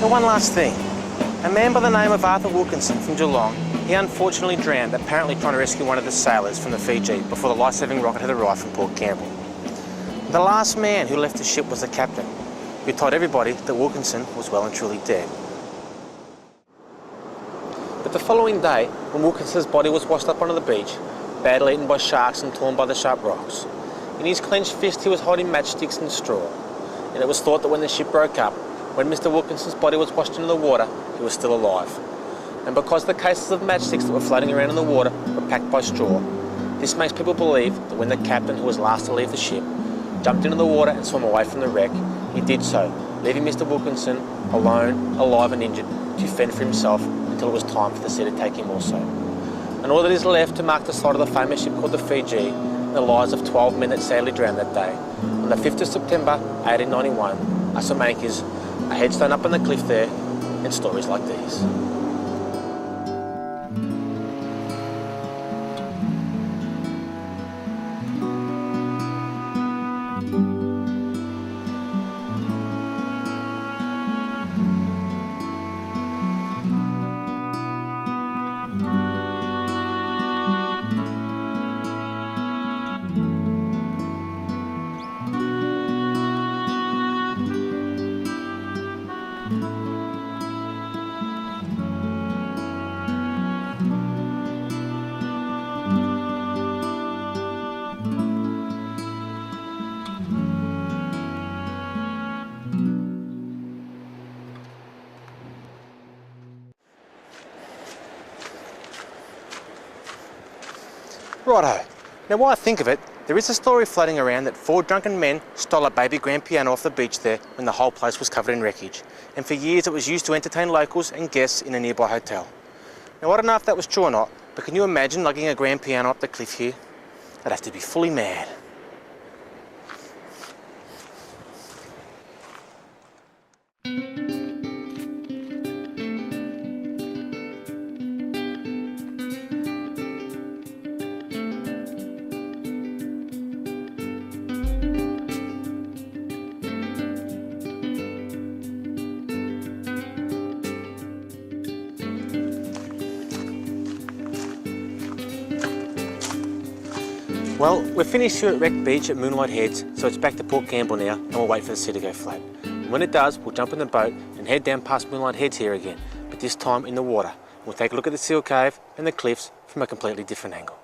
And one last thing. A man by the name of Arthur Wilkinson from Geelong, he unfortunately drowned, apparently trying to rescue one of the sailors from the Fiji before the life-saving rocket had arrived from Port Campbell. The last man who left the ship was the captain, who told everybody that Wilkinson was well and truly dead. But the following day, when Wilkinson's body was washed up onto the beach, badly eaten by sharks and torn by the sharp rocks, in his clenched fist he was holding matchsticks and straw, and it was thought that when the ship broke up, when Mr. Wilkinson's body was washed into the water, he was still alive. And because the cases of matchsticks that were floating around in the water were packed by straw, this makes people believe that when the captain, who was last to leave the ship, jumped into the water and swam away from the wreck, he did so, leaving Mr. Wilkinson alone, alive and injured, to fend for himself until it was time for the sea to take him also. And all that is left to mark the site of the famous ship called the Fiji, and the lives of 12 men that sadly drowned that day, on the 5th of September 1891, are some anchors, a headstone up on the cliff there, and stories like these. Righto. Now while I think of it, there is a story floating around that 4 drunken men stole a baby grand piano off the beach there when the whole place was covered in wreckage. And for years it was used to entertain locals and guests in a nearby hotel. Now I don't know if that was true or not, but can you imagine lugging a grand piano up the cliff here? I'd have to be fully mad. Well, we're finished here at Wreck Beach at Moonlight Heads, so it's back to Port Campbell now, and we'll wait for the sea to go flat. And when it does, we'll jump in the boat and head down past Moonlight Heads here again, but this time in the water. We'll take a look at the seal cave and the cliffs from a completely different angle.